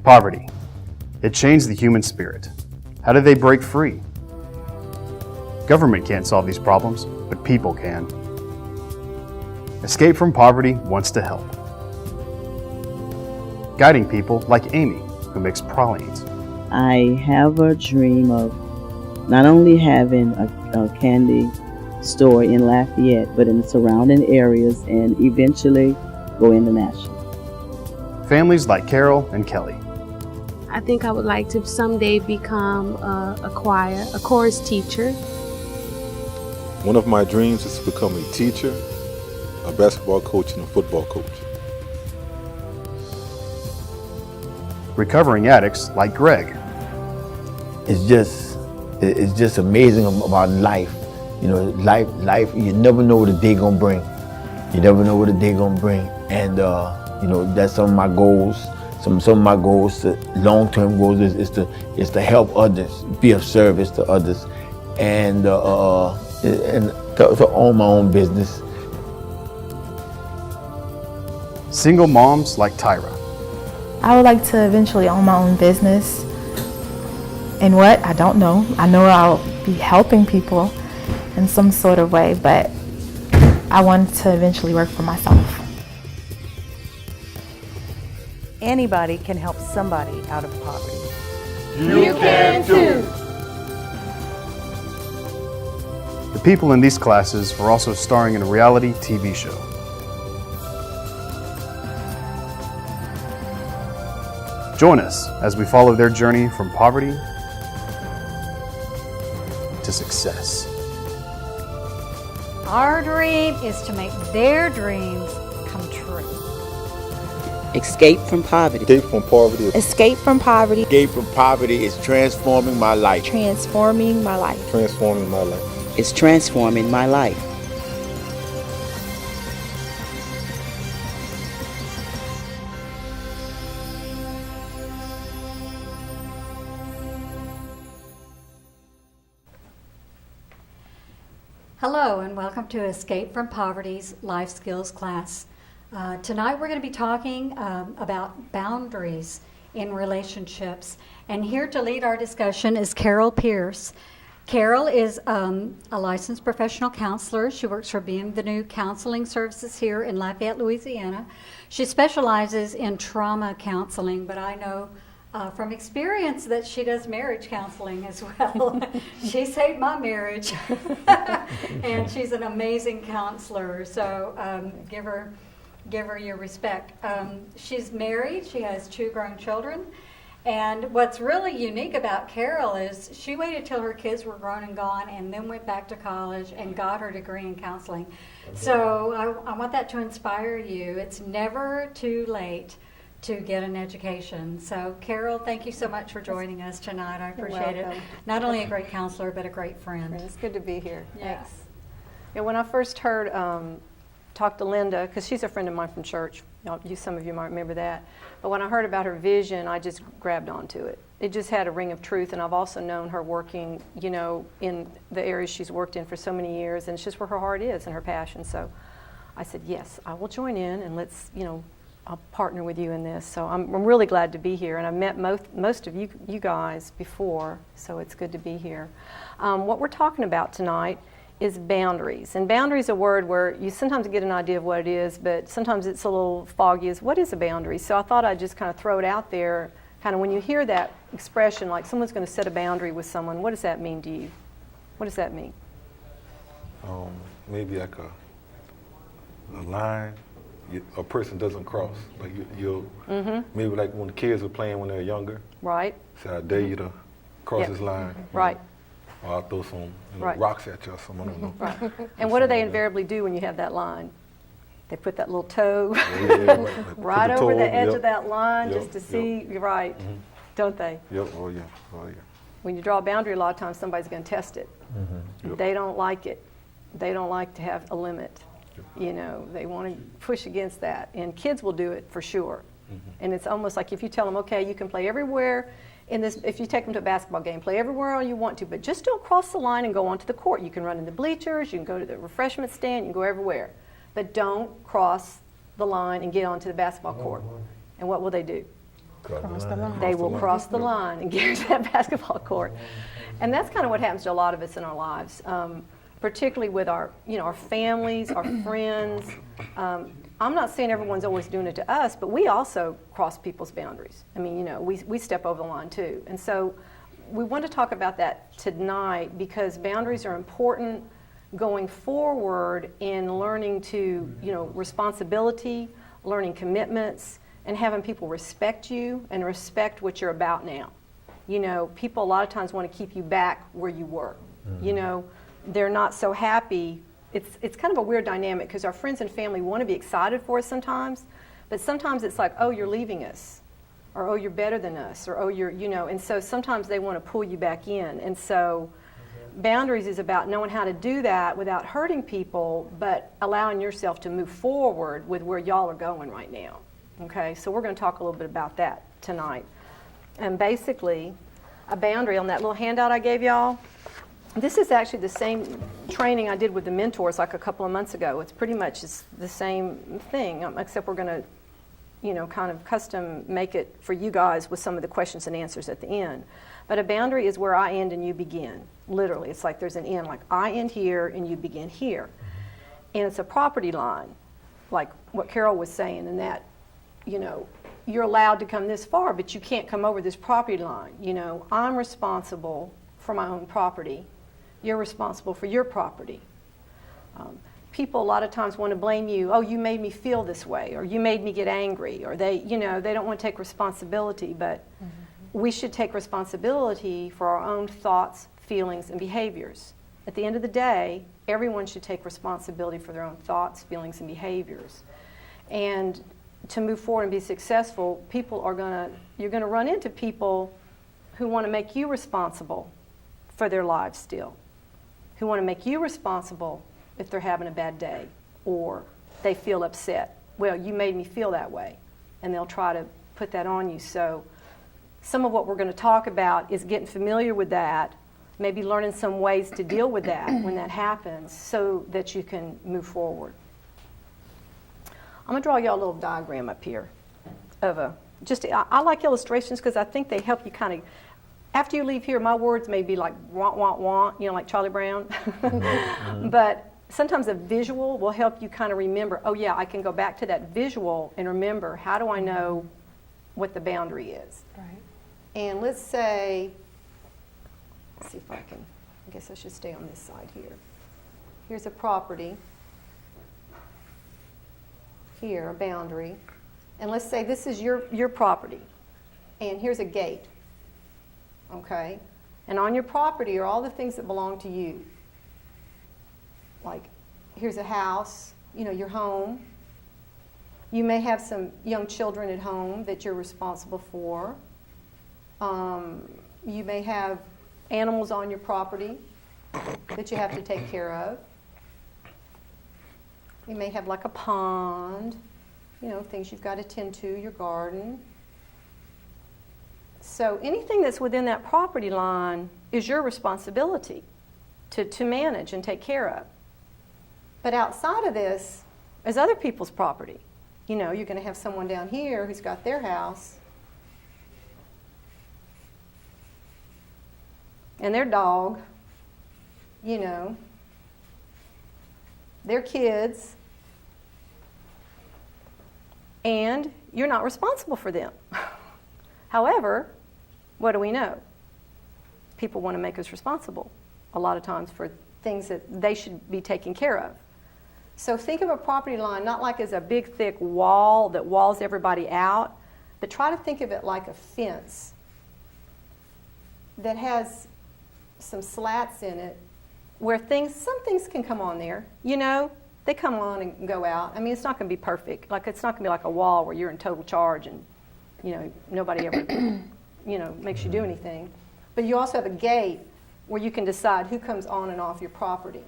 Poverty. It changed the human spirit. How did they break free? Government can't solve these problems, but people can. Escape from Poverty wants to help. Guiding people like Amy, who makes pralines. I have a dream of not only having a candy store in Lafayette, but in the surrounding areas, and eventually go international. Families like Carol and Kelly. I think I would like to someday become a chorus teacher. One of my dreams is to become a teacher, a basketball coach, and a football coach. Recovering addicts like Greg. It's just amazing about life. You know, life, you never know what the day gonna bring. You never know what the day gonna bring. And, you know, that's some of my goals. Some of my goals, long-term goals, is to help others, be of service to others, and to own my own business. Single moms like Tyra. I would like to eventually own my own business. And what? I don't know. I know I'll be helping people in some sort of way, but I want to eventually work for myself. Anybody can help somebody out of poverty. You can too! The people in these classes are also starring in a reality TV show. Join us as we follow their journey from poverty to success. Our dream is to make their dreams come true. Escape from poverty. Escape from poverty. Escape from poverty. Escape from poverty is transforming my life. Transforming my life. Transforming my life. It's transforming my life. Hello and welcome to Escape from Poverty's Life Skills class. Tonight we're going to be talking about boundaries in relationships. And here to lead our discussion is Carol Pierce. Carol is a licensed professional counselor. She works for Bienvenue Counseling Services here in Lafayette, Louisiana. She specializes in trauma counseling, but I know from experience that she does marriage counseling as well. She saved my marriage. And she's an amazing counselor, so give her your respect. She's married. She has 2 grown children. And what's really unique about Carol is she waited till her kids were grown and gone and then went back to college and got her degree in counseling. So I want that to inspire you. It's never too late to get an education. So Carol, thank you so much for joining us tonight. I appreciate it. Not only a great counselor, but a great friend. It's good to be here. Yes. Yeah, when I first heard, talked to Linda, because she's a friend of mine from church. Some of you might remember that. But when I heard about her vision, I just grabbed onto it. It just had a ring of truth, and I've also known her working, you know, in the areas she's worked in for so many years, and it's just where her heart is and her passion. So I said, yes, I will join in, and let's, you know, I'll partner with you in this. So I'm really glad to be here, and I've met most of you guys before, so it's good to be here. What we're talking about tonight is boundaries. And boundaries is a word where you sometimes get an idea of what it is, but sometimes it's a little foggy as what is a boundary? So I thought I'd just kind of throw it out there, kind of when you hear that expression, like someone's going to set a boundary with someone, what does that mean to you? What does that mean? Maybe like a line a person doesn't cross. Like you'll maybe like when the kids are playing when they're younger. Right. Say, I dare you to cross this line. Right. Or I'll throw some Right. rocks at you or something. I don't know. Right. And what do they invariably do when you have that line? They put that little toe right Put the over toe the edge yep. of that line Yep. just to see, you're right, don't they? Yep, oh yeah, oh yeah. When you draw a boundary, a lot of times somebody's going to test it. Yep. They don't like it. They don't like to have a limit. You know, they want to push against that. And kids will do it for sure. And it's almost like if you tell them, okay, you can play everywhere in this, if you take them to a basketball game, play everywhere you want to, but just don't cross the line and go onto the court. You can run in the bleachers, you can go to the refreshment stand, you can go everywhere. But don't cross the line and get onto the basketball court. And what will they do? Cross the line. They will cross the line and get to that basketball court. And that's kind of what happens to a lot of us in our lives, particularly with our, our families, our friends. I'm not saying everyone's always doing it to us, but we also cross people's boundaries. I mean, we step over the line too. And so we want to talk about that tonight because boundaries are important going forward in learning to, responsibility, learning commitments, and having people respect you and respect what you're about now. People a lot of times want to keep you back where you were. They're not so happy. It's kind of a weird dynamic because our friends and family want to be excited for us sometimes, but sometimes it's like, oh, you're leaving us, or oh, you're better than us, or oh, you're, and so sometimes they want to pull you back in. And so boundaries is about knowing how to do that without hurting people, but allowing yourself to move forward with where y'all are going right now. Okay, so we're going to talk a little bit about that tonight. And basically, a boundary on that little handout I gave y'all, this is actually the same training I did with the mentors like a couple of months ago. It's pretty much the same thing, except we're going to, kind of custom make it for you guys with some of the questions and answers at the end. But a boundary is where I end and you begin. Literally, it's like there's an end, like I end here and you begin here. And it's a property line, like what Carol was saying, and that, you're allowed to come this far, but you can't come over this property line. I'm responsible for my own property. You're responsible for your property. People a lot of times want to blame you. Oh, you made me feel this way, or you made me get angry, or they don't want to take responsibility, but we should take responsibility for our own thoughts, feelings, and behaviors. At the end of the day, everyone should take responsibility for their own thoughts, feelings, and behaviors. And to move forward and be successful, you're going to run into people who want to make you responsible for their lives still, who want to make you responsible if they're having a bad day or they feel upset. Well, you made me feel that way, and they'll try to put that on you. So some of what we're going to talk about is getting familiar with that, maybe learning some ways to deal with that when that happens so that you can move forward. I'm going to draw y'all a little diagram up here of I like illustrations because I think they help you kind of, after you leave here, my words may be like wah, wah, wah, like Charlie Brown. But sometimes a visual will help you kind of remember, oh yeah, I can go back to that visual and remember, how do I know what the boundary is? Right. And let's say, let's see if I guess I should stay on this side here. Here's a property. Here, a boundary. And let's say this is your property. And here's a gate. Okay? And on your property are all the things that belong to you. Like, here's a house, your home. You may have some young children at home that you're responsible for. You may have animals on your property that you have to take care of. You may have like a pond, things you've got to tend to, your garden. So anything that's within that property line is your responsibility to manage and take care of. But outside of this is other people's property. You're going to have someone down here who's got their house and their dog, their kids, and you're not responsible for them. However, what do we know? People want to make us responsible a lot of times for things that they should be taking care of. So think of a property line not like as a big thick wall that walls everybody out, but try to think of it like a fence that has some slats in it where some things can come on there. They come on and go out. I mean, it's not going to be perfect. Like, it's not going to be like a wall where you're in total charge and, nobody ever, makes you do anything. But you also have a gate where you can decide who comes on and off your property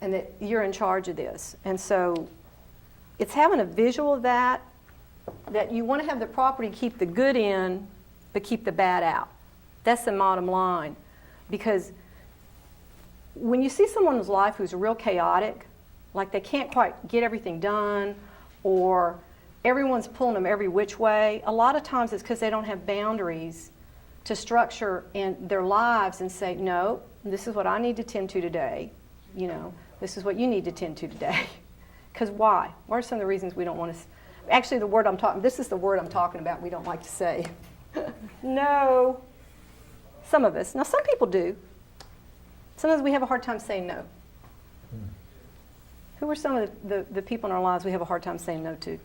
and that you're in charge of this. And so it's having a visual of that you want to have the property keep the good in but keep the bad out. That's the bottom line. Because when you see someone's life who's real chaotic, like they can't quite get everything done, or everyone's pulling them every which way. A lot of times it's because they don't have boundaries to structure in their lives and say, no, this is what I need to tend to today. You know, this is what you need to tend to today. Because why? What are some of the reasons we don't want to? Actually, this is the word I'm talking about. We don't like to say. No. Some of us. Now, some people do. Sometimes we have a hard time saying no. Who are some of the people in our lives we have a hard time saying no to?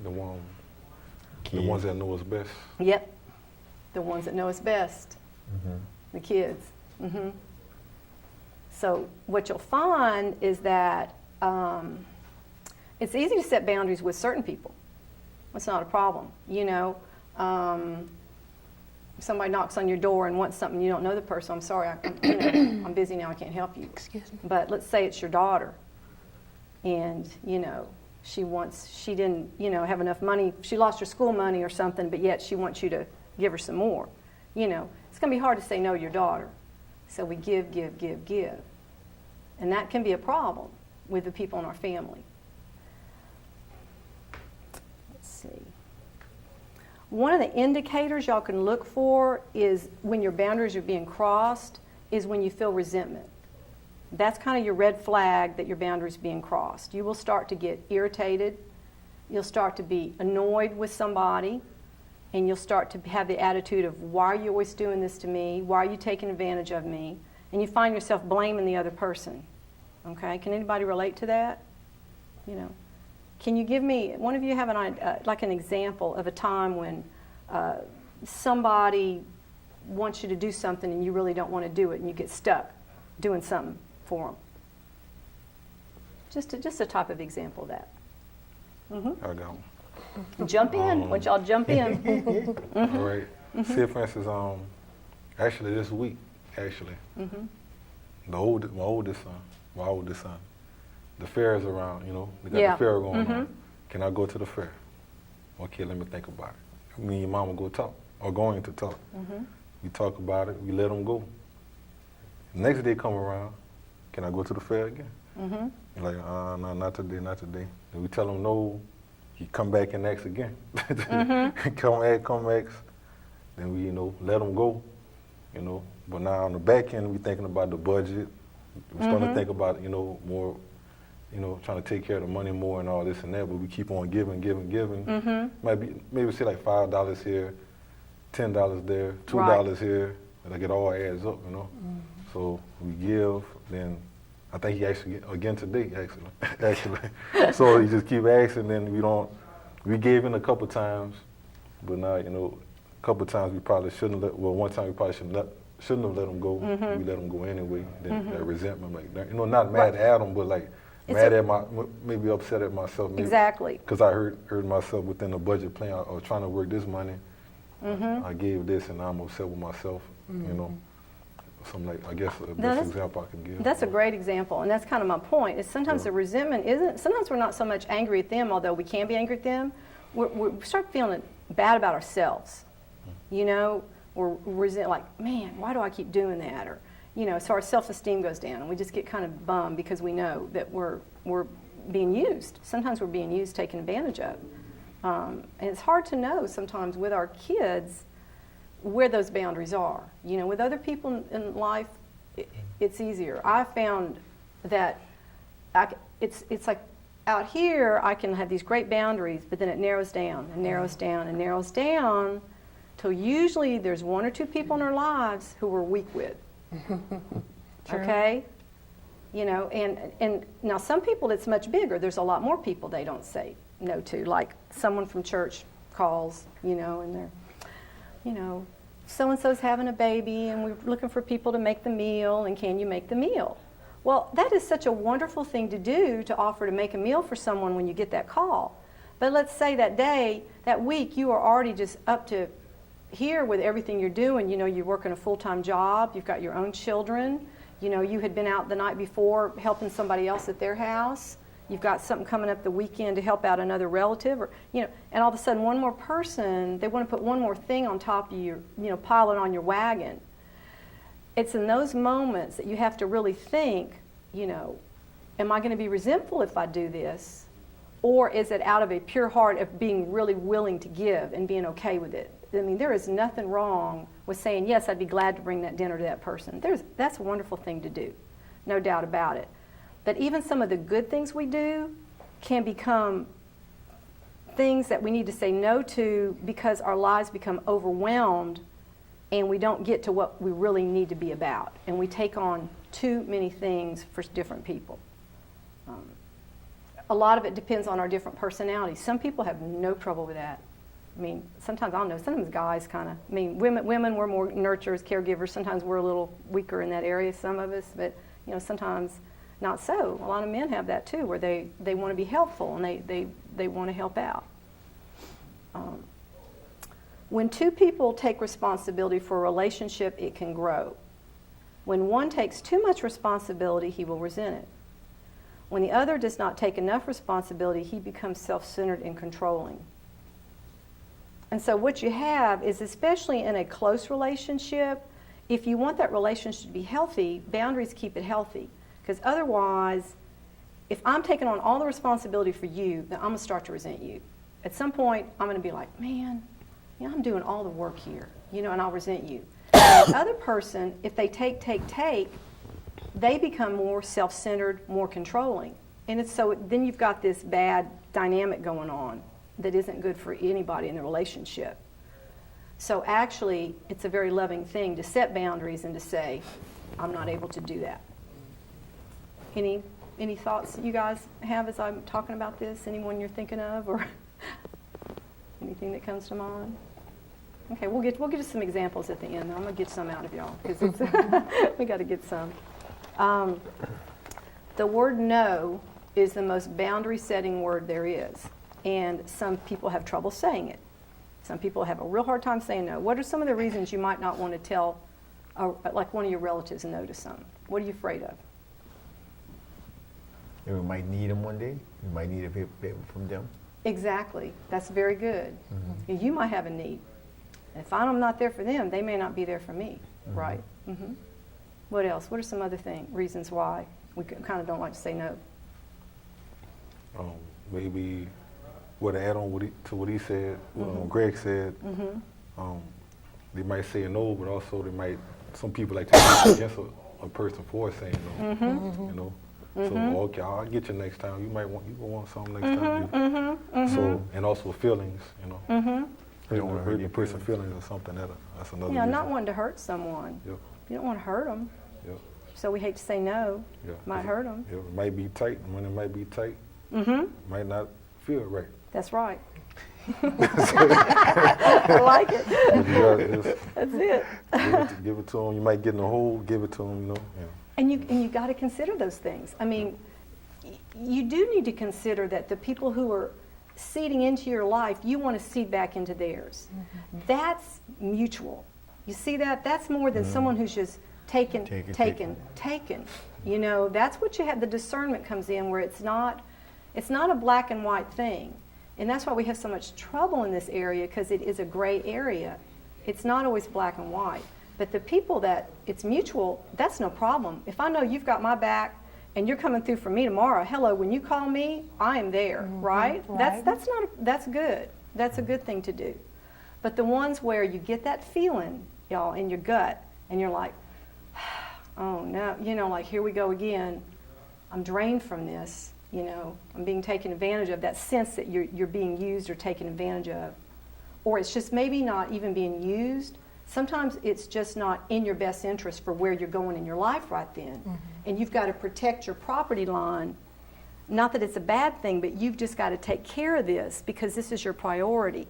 The ones that know us best. Yep. The ones that know us best. The kids. So what you'll find is that it's easy to set boundaries with certain people. That's not a problem. You know, if somebody knocks on your door and wants something, you don't know the person. I'm sorry, I'm busy now, I can't help you. Excuse me. But let's say it's your daughter, and you know, she didn't, you know, have enough money. She lost her school money or something, but yet she wants you to give her some more. You know, it's going to be hard to say no to your daughter. So we give. And that can be a problem with the people in our family. Let's see. One of the indicators y'all can look for is when your boundaries are being crossed, is when you feel resentment. That's kind of your red flag that your boundaries are being crossed. You will start to get irritated. You'll start to be annoyed with somebody. And you'll start to have the attitude of, why are you always doing this to me? Why are you taking advantage of me? And you find yourself blaming the other person. Okay, can anybody relate to that? You know, can you give me, one of you have an example of a time when somebody wants you to do something and you really don't want to do it and you get stuck doing something for them? Just a type of example of that. I got one. Jump in. Want y'all jump in? All right. Say for instance, actually this week, my oldest son, the fair is around, you know, we got the fair going on. Can I go to the fair? Okay, let me think about it. Me and your mama going to talk. We talk about it, we let them go. Next day come around, can I go to the fair again? Like, no, not today. And we tell them no, you come back and ask again. come ask. Then we, you know, let them go, you know. But now on the back end, we thinking about the budget. We're starting to think about, you know, more, you know, trying to take care of the money more and all this and that. But we keep on giving. Maybe say like $5 here, $10 there, $2 here. Like it all adds up, you know. So we give. Then I think he actually again today, actually. So he just keep asking. Then we gave in a couple times, but now, you know, a couple times we probably shouldn't one time we probably shouldn't have let him go. We let him go anyway. Then that resentment, like, you know, not mad at him, but like mad at maybe upset at myself. Maybe, exactly. Because I heard myself within the budget plan. I was trying to work this money. I gave this, and I'm upset with myself. You know, something like, I guess the best example I can give. That's a great example, and that's kind of my point. Is sometimes the resentment isn't. Sometimes we're not so much angry at them, although we can be angry at them. We start feeling bad about ourselves. You know, we're like, man, why do I keep doing that? Or, you know, so our self-esteem goes down, and we just get kind of bummed because we know that we're being used. Sometimes we're being used, taken advantage of. And it's hard to know sometimes with our kids where those boundaries are. You know, with other people in life, it's easier. I found that it's like out here I can have these great boundaries, but then it narrows down and narrows down and narrows down till usually there's one or two people in our lives who we're weak with. Okay? You know, and now some people it's much bigger. There's a lot more people they don't say no to. Like someone from church calls, you know, and they're, you know, so-and-so's having a baby and we're looking for people to make the meal, and can you make the meal? Well, that is such a wonderful thing to do, to offer to make a meal for someone when you get that call. But let's say that day, that week, you are already just up to here with everything you're doing. You know, you're working a full-time job, you've got your own children, you know, you had been out the night before helping somebody else at their house, you've got something coming up the weekend to help out another relative, or, you know, and all of a sudden one more person, they want to put one more thing on top of your, you know, pile it on your wagon. It's in those moments that you have to really think, you know, am I going to be resentful if I do this? Or is it out of a pure heart of being really willing to give and being okay with it? I mean, there is nothing wrong with saying, yes, I'd be glad to bring that dinner to that person. That's a wonderful thing to do, no doubt about it. But even some of the good things we do can become things that we need to say no to because our lives become overwhelmed and we don't get to what we really need to be about. And we take on too many things for different people. A lot of it depends on our different personalities. Some people have no trouble with that. I mean, sometimes I don't know, sometimes guys kind of, I mean, women we're more nurturers, caregivers. Sometimes we're a little weaker in that area, some of us, but you know, sometimes not so. A lot of men have that too, where they want to be helpful and they want to help out. When two people take responsibility for a relationship, it can grow. When one takes too much responsibility, he will resent it. When the other does not take enough responsibility, he becomes self-centered and controlling. And so what you have is, especially in a close relationship, if you want that relationship to be healthy, boundaries keep it healthy. Because otherwise, if I'm taking on all the responsibility for you, then I'm going to start to resent you. At some point, I'm going to be like, man, you know, I'm doing all the work here, you know, and I'll resent you. And the other person, if they take, they become more self-centered, more controlling. And it's so then you've got this bad dynamic going on that isn't good for anybody in the relationship. So actually, it's a very loving thing to set boundaries and to say, I'm not able to do that. Any thoughts you guys have as I'm talking about this? Anyone you're thinking of, or anything that comes to mind? Okay, we'll get to some examples at the end. I'm gonna get some out of y'all because we got to get some. The word no is the most boundary-setting word there is, and some people have trouble saying it. Some people have a real hard time saying no. What are some of the reasons you might not want to tell, like one of your relatives, no to something? What are you afraid of? We might need them one day. We might need a favor from them. Exactly. That's very good. Mm-hmm. You might have a need. If I'm not there for them, they may not be there for me. Mm-hmm. Right. Mm-hmm. What else? What are some other reasons why we kind of don't like to say no? Maybe what to add on to what he said, Greg said, they might say no, but also some people like to go against a person for saying no, you know. So, okay, I'll get you next time. You will want something next time. So, and also feelings, you know. You don't want to hurt your person's feelings or something. That's another reason. Not wanting to hurt someone. Yep. You don't want to hurt them. Yep. So we hate to say no. Yep. Might hurt them. Yep. It might be tight. When it might be tight, might not feel right. That's right. I like it. That's it. Give it to them. You might get in a hole. Give it to them. You know. Yeah. And you got to consider those things. I mean, you do need to consider that the people who are seeding into your life, you want to seed back into theirs. That's mutual. You see that? That's more than someone who's just taken. You know, that's what you have. The discernment comes in where it's not a black and white thing. And that's why we have so much trouble in this area, because it is a gray area. It's not always black and white. But the people that it's mutual, that's no problem. If I know you've got my back and you're coming through for me tomorrow, hello, when you call me, I am there, right? That's good. That's a good thing to do. But the ones where you get that feeling, y'all, in your gut, and you're like, oh no, you know, like here we go again. I'm drained from this, you know. I'm being taken advantage of. That sense that you're being used or taken advantage of. Or it's just maybe not even being used. Sometimes it's just not in your best interest for where you're going in your life right then. And you've got to protect your property line. Not that it's a bad thing, but you've just got to take care of this because this is your priority.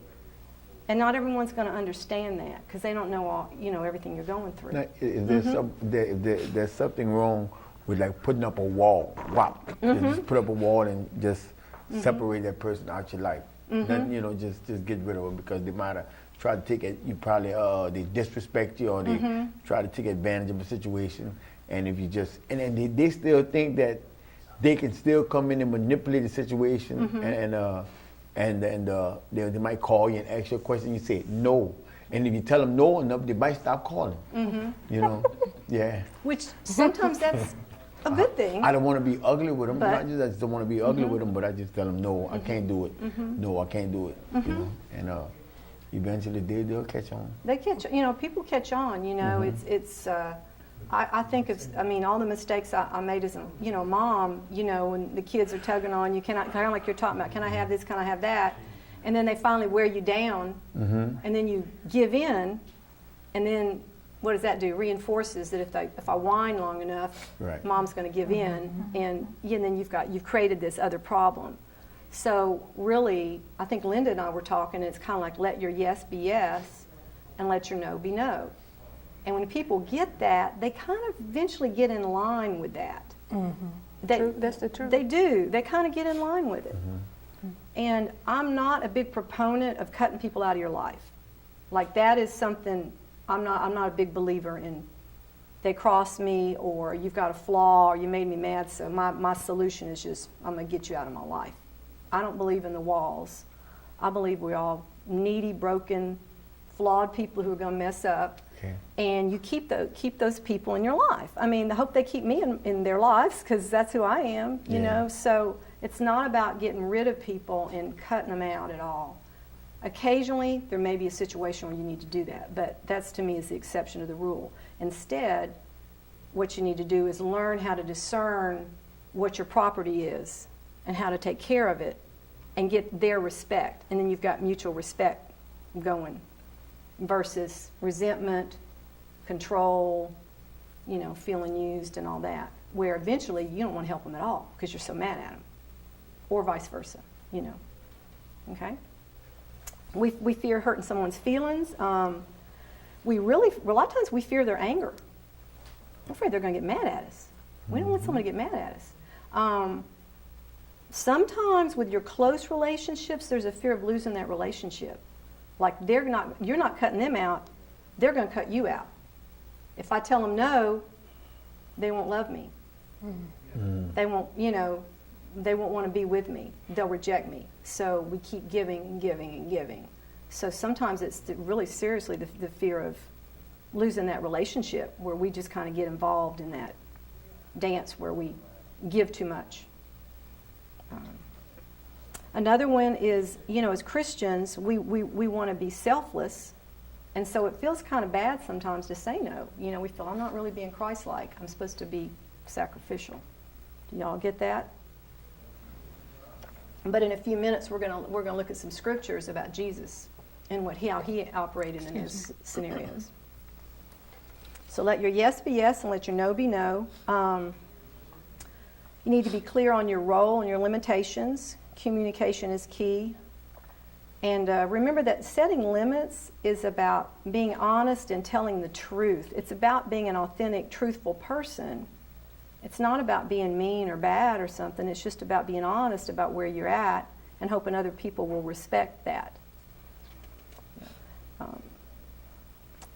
And not everyone's going to understand that because they don't know everything you're going through. Now, there's something wrong with like putting up a wall. Just put up a wall and just separate that person out your life. Then, just get rid of them because they might have try to take it, you probably they disrespect you or they try to take advantage of the situation, and if you just and they still think that they can still come in and manipulate the situation, and they might call you and ask you a question. You say no, and if you tell them no enough, they might stop calling. You know, yeah. Which sometimes that's a good thing. I don't want to be ugly with them. But- I just don't want to be ugly with them, but I just tell them, no, I can't do it. No, I can't do it. You know, and eventually they'll catch on. They catch, people catch on, I think it's, all the mistakes I made as a, mom, when the kids are tugging on you, kind of like you're talking about, can I have this, can I have that? And then they finally wear you down, and then you give in, and then what does that do? Reinforces that if I whine long enough, Right. mom's going to give in, and then you've created this other problem. So really, I think Linda and I were talking, and it's kind of like let your yes be yes, and let your no be no. And when people get that, they kind of eventually get in line with that. That's the truth. They do. They kind of get in line with it. And I'm not a big proponent of cutting people out of your life. Like that is something I'm not a big believer in. They crossed me, or you've got a flaw, or you made me mad, so my solution is just I'm going to get you out of my life. I don't believe in the walls. I believe we're all needy, broken, flawed people who are going to mess up. Okay. And you keep those people in your life. I hope they keep me in their lives, because that's who I am, you know. So it's not about getting rid of people and cutting them out at all. Occasionally, there may be a situation where you need to do that, but that's, to me, is the exception to the rule. Instead, what you need to do is learn how to discern what your property is and how to take care of it and get their respect. And then you've got mutual respect going versus resentment, control, feeling used and all that, where eventually you don't want to help them at all because you're so mad at them, or vice versa, okay? We fear hurting someone's feelings. A lot of times we fear their anger. We're afraid they're going to get mad at us. We don't want someone to get mad at us. Sometimes with your close relationships, there's a fear of losing that relationship. Like you're not cutting them out, they're going to cut you out. If I tell them no, they won't love me. They won't, they won't want to be with me. They'll reject me. So we keep giving and giving and giving. So sometimes it's really seriously the fear of losing that relationship, where we just kind of get involved in that dance where we give too much. Another one is, as Christians, we want to be selfless, and so it feels kind of bad sometimes to say no. We feel, I'm not really being Christ-like. I'm supposed to be sacrificial. Do y'all get that? But in a few minutes, we're gonna look at some scriptures about Jesus and how he operated in those scenarios. So let your yes be yes and let your no be no. You need to be clear on your role and your limitations. Communication is key. And remember that setting limits is about being honest and telling the truth. It's about being an authentic, truthful person. It's not about being mean or bad or something. It's just about being honest about where you're at and hoping other people will respect that.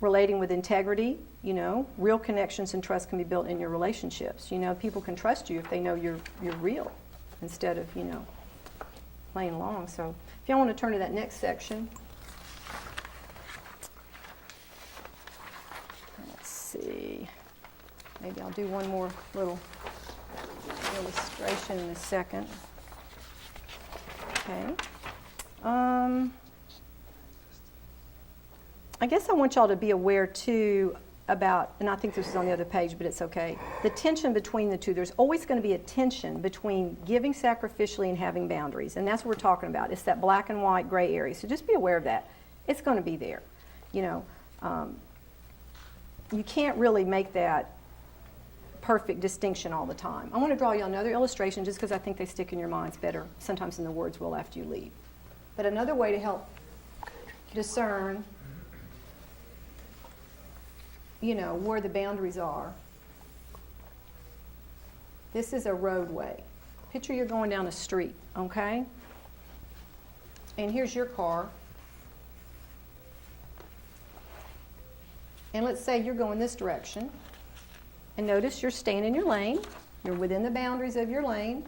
Relating with integrity, real connections and trust can be built in your relationships. People can trust you if they know you're real instead of, playing along. So if y'all want to turn to that next section. Let's see. Maybe I'll do one more little illustration in a second. Okay. I guess I want y'all to be aware too about, and I think this is on the other page, but it's okay, the tension between the two. There's always going to be a tension between giving sacrificially and having boundaries, and that's what we're talking about. It's that black and white gray area, so just be aware of that. It's going to be there. You can't really make that perfect distinction all the time. I want to draw you another illustration just because I think they stick in your minds better sometimes than the words will after you leave. But another way to help discern where the boundaries are. This is a roadway. Picture you're going down a street, okay? And here's your car. And let's say you're going this direction. And notice you're staying in your lane. You're within the boundaries of your lane.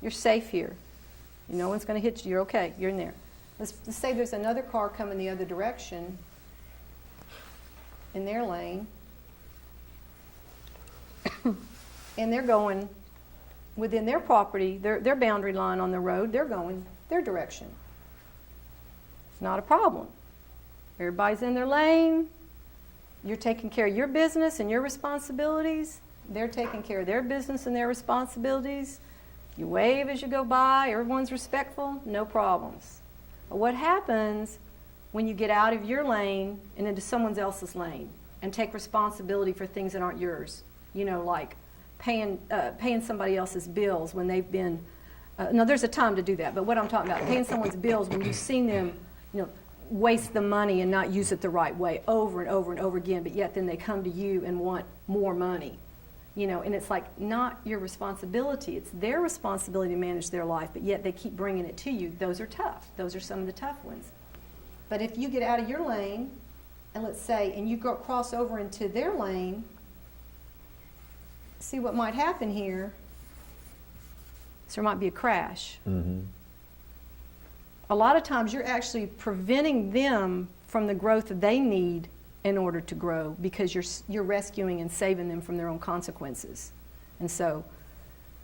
You're safe here. No one's going to hit you. You're okay. You're in there. Let's say there's another car coming the other direction in their lane. and they're going within their property, their boundary line on the road, they're going their direction. It's not a problem. Everybody's in their lane. You're taking care of your business and your responsibilities. They're taking care of their business and their responsibilities. You wave as you go by. Everyone's respectful. No problems. But what happens when you get out of your lane and into someone else's lane and take responsibility for things that aren't yours? You know, like paying somebody else's bills when they've been, no, there's a time to do that, but what I'm talking about, paying someone's bills when you've seen them, you know, waste the money and not use it the right way over and over and over again, but yet then they come to you and want more money. You know, and it's like not your responsibility. It's their responsibility to manage their life, but yet they keep bringing it to you. Those are tough. Those are some of the tough ones. But if you get out of your lane, and let's say, and you go cross over into their lane, see what might happen here. So there might be a crash. Mm-hmm. A lot of times you're actually preventing them from the growth that they need in order to grow, because you're rescuing and saving them from their own consequences. And so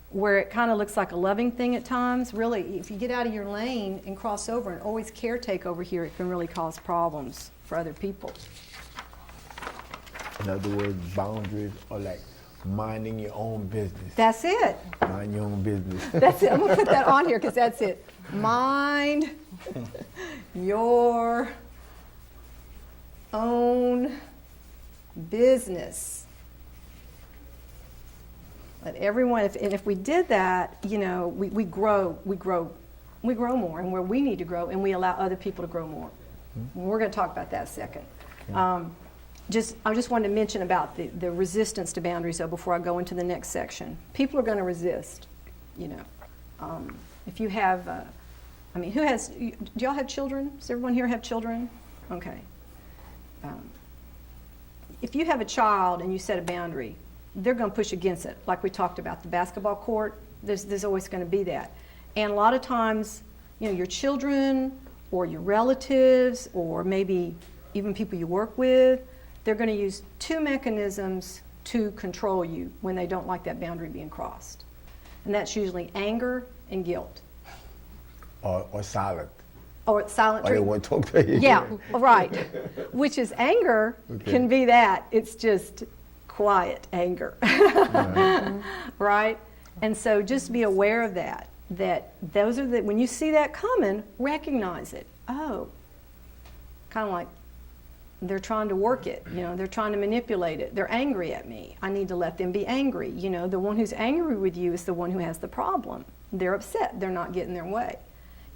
where it kind of looks like a loving thing at times, really, if you get out of your lane and cross over and always caretake over here, it can really cause problems for other people. In other words, boundaries are like minding your own business. That's it. Mind your own business. That's it. I'm going to put that on here because that's it. Mind your own business. Let everyone, if we did that, you know, we grow more, and where we need to grow, and we allow other people to grow more. Mm-hmm. We're going to talk about that in a second. Okay. I just wanted to mention about the resistance to boundaries, though, before I go into the next section. People are going to resist, you know. If you have, do y'all have children? Does everyone here have children? Okay. If you have a child and you set a boundary, they're going to push against it. Like we talked about the basketball court, there's always going to be that. And a lot of times, you know, your children or your relatives or maybe even people you work with, they're going to use two mechanisms to control you when they don't like that boundary being crossed. And that's usually anger and guilt. Or silent. Or silent treatment. I want to talk to you. Yeah, right. Which is anger can be that. It's just quiet anger. Right? And so just be aware of that those are when you see that coming, recognize it. Oh, kind of like they're trying to work it, you know, they're trying to manipulate it. They're angry at me. I need to let them be angry. You know, the one who's angry with you is the one who has the problem. They're upset. They're not getting their way.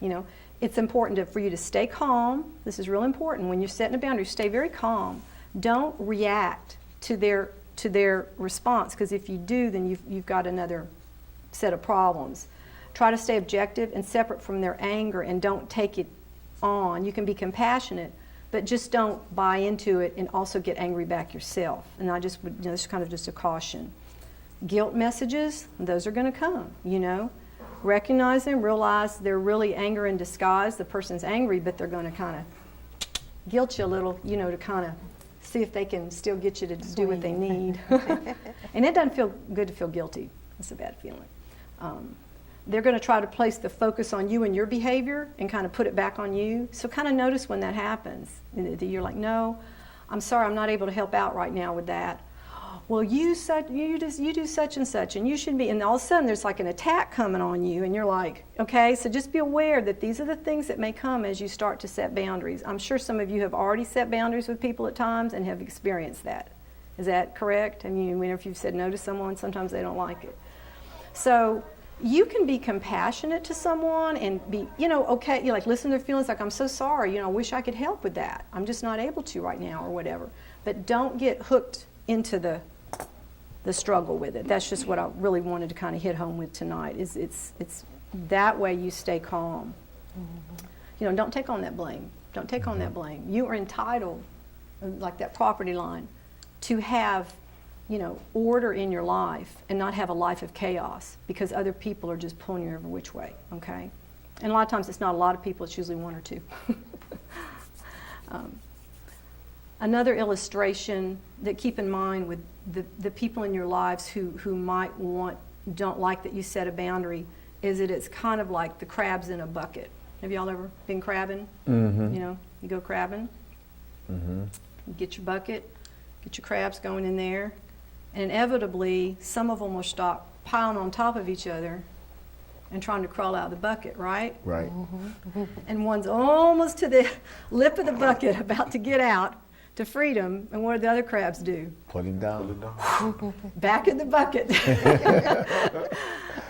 You know, it's important for you to stay calm. This is real important. When you're setting a boundary, stay very calm. Don't react to their response, because if you do, then you've got another set of problems. Try to stay objective and separate from their anger, and don't take it on. You can be compassionate, but just don't buy into it and also get angry back yourself. And I just would, you know, this is kind of just a caution. Guilt messages, those are going to come, you know. Recognize them, realize they're really anger in disguise. The person's angry, but they're going to kind of guilt you a little, you know, to kind of see if they can still get you to do what they need. And it doesn't feel good to feel guilty. It's a bad feeling. They're going to try to place the focus on you and your behavior and kind of put it back on you. So kind of notice when that happens. You're like, no, I'm sorry, I'm not able to help out right now with that. Well, you do such and such, and you should be, and all of a sudden there's like an attack coming on you, and you're like, okay, so just be aware that these are the things that may come as you start to set boundaries. I'm sure some of you have already set boundaries with people at times and have experienced that. Is that correct? I mean, if you've said no to someone, sometimes they don't like it. So you can be compassionate to someone and be, you know, okay, you like listen to their feelings, like, I'm so sorry, you know, I wish I could help with that. I'm just not able to right now or whatever. But don't get hooked into the struggle with it. That's just what I really wanted to kind of hit home with tonight. Is it's that way you stay calm. Mm-hmm. You know, don't take on that blame. Don't take on that blame. You are entitled, like that property line, to have, you know, order in your life and not have a life of chaos because other people are just pulling you every which way. Okay, and a lot of times it's not a lot of people. It's usually one or two. Another illustration that keep in mind the people in your lives who don't like that you set a boundary is that it's kind of like the crabs in a bucket. Have y'all ever been crabbing? Mm-hmm. You know, you go crabbing, you get your bucket, get your crabs going in there, and inevitably some of them will stop piling on top of each other and trying to crawl out of the bucket, right? Right. And one's almost to the lip of the bucket, about to get out to freedom, and what do the other crabs do? Put him down. Back in the bucket.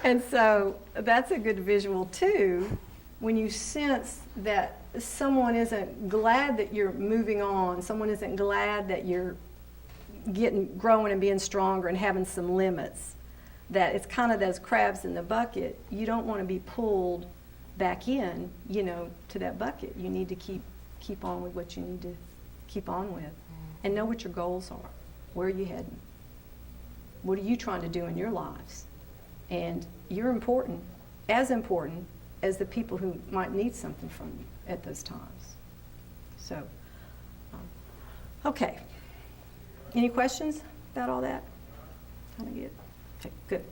And so that's a good visual too, when you sense that someone isn't glad that you're moving on, someone isn't glad that you're growing and being stronger and having some limits, that it's kind of those crabs in the bucket. You don't want to be pulled back in, you know, to that bucket. You need to keep on with what you need to keep on with, and know what your goals are. Where are you heading? What are you trying to do in your lives? And you're important as the people who might need something from you at those times. So, okay. Any questions about all that? Okay, good.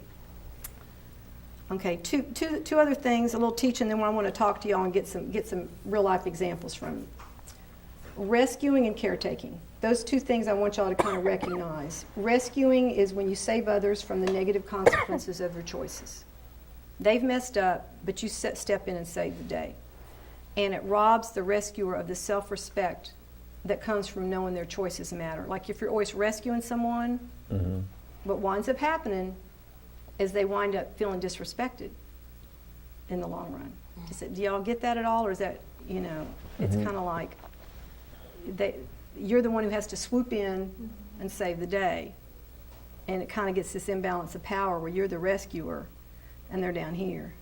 Okay, two other things, a little teaching, then I want to talk to y'all and get some real life examples from you. Rescuing and caretaking. Those two things I want y'all to kind of recognize. Rescuing is when you save others from the negative consequences of their choices. They've messed up, but you step in and save the day. And it robs the rescuer of the self-respect that comes from knowing their choices matter. Like if you're always rescuing someone, what winds up happening is they wind up feeling disrespected in the long run. Do y'all get that at all? Or is that, you know, it's kind of like you're the one who has to swoop in and save the day. And it kind of gets this imbalance of power where you're the rescuer and they're down here.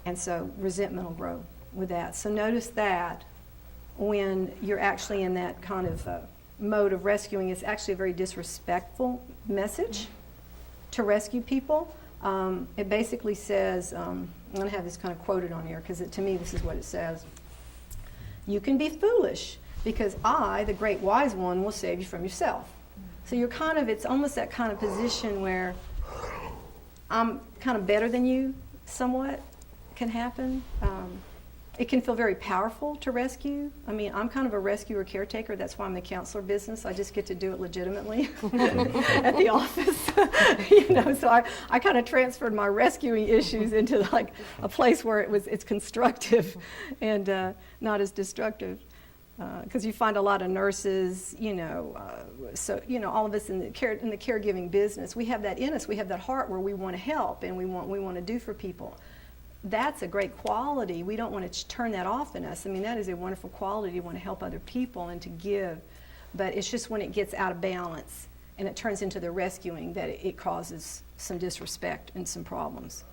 And so resentment will grow with that. So notice that when you're actually in that kind of mode of rescuing, it's actually a very disrespectful message to rescue people. It basically says, I'm going to have this kind of quoted on here because to me this is what it says. You can be foolish because I, the great wise one, will save you from yourself. So you're kind of, it's almost that kind of position where I'm kind of better than you somewhat can happen. It can feel very powerful to rescue. I mean, I'm kind of a rescuer caretaker. That's why I'm in the counselor business. I just get to do it legitimately at the office. You know, so I kind of transferred my rescuing issues into like a place where it's constructive and not as destructive. Because you find a lot of nurses, you know, so you know, all of us in the caregiving business, we have that in us. We have that heart where we want to help and we want to do for people. That's a great quality. We don't want to turn that off in us. I mean, that is a wonderful quality. You want to help other people and to give, but it's just when it gets out of balance and it turns into the rescuing that it causes some disrespect and some problems.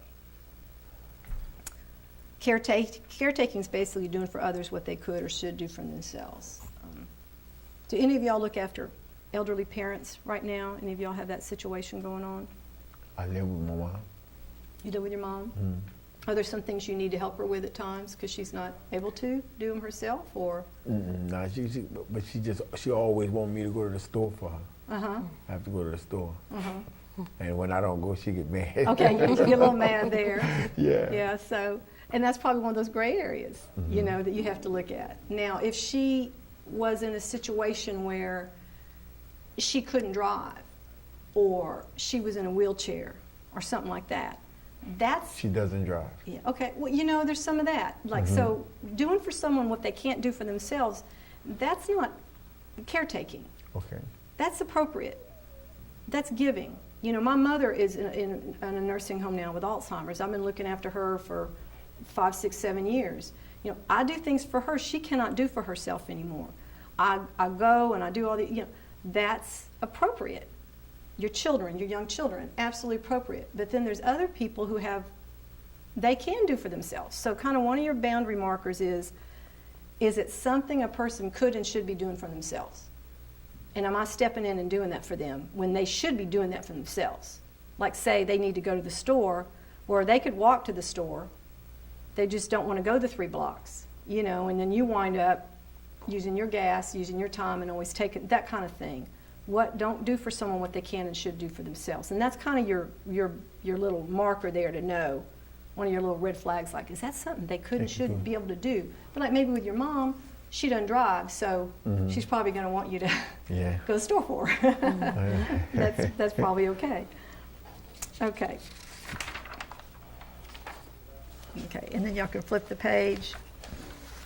Caretaking is basically doing for others what they could or should do for themselves. Do any of y'all look after elderly parents right now? Any of y'all have that situation going on? I live with my mom. You live with your mom? Are there some things you need to help her with at times because she's not able to do them herself, or? No, but she always want me to go to the store for her. I have to go to the store. And when I don't go, she get mad. Okay, you get a little mad there. Yeah. Yeah, so, and that's probably one of those gray areas, you know, that you have to look at. Now, if she was in a situation where she couldn't drive, or she was in a wheelchair, or something like that, She doesn't drive. Yeah, okay, well, you know, there's some of that. Like, so doing for someone what they can't do for themselves, that's not caretaking. Okay. That's appropriate. That's giving. You know, my mother is in a nursing home now with Alzheimer's. I've been looking after her for 5, 6, 7 years. You know, I do things for her she cannot do for herself anymore. I go and I do all the, you know, that's appropriate. Your children, your young children, absolutely appropriate. But then there's other people who they can do for themselves. So kind of one of your boundary markers is it something a person could and should be doing for themselves? And am I stepping in and doing that for them when they should be doing that for themselves? Like say they need to go to the store, where they could walk to the store, they just don't want to go the 3 blocks, you know, and then you wind up using your gas, using your time, and always taking that kind of thing. Don't do for someone what they can and should do for themselves. And that's kind of your little marker there to know, one of your little red flags, like, is that something they could and should be able to do? But like maybe with your mom, she doesn't drive, so she's probably going to want you to go to the store for her. That's probably okay. Okay. Okay, and then y'all can flip the page.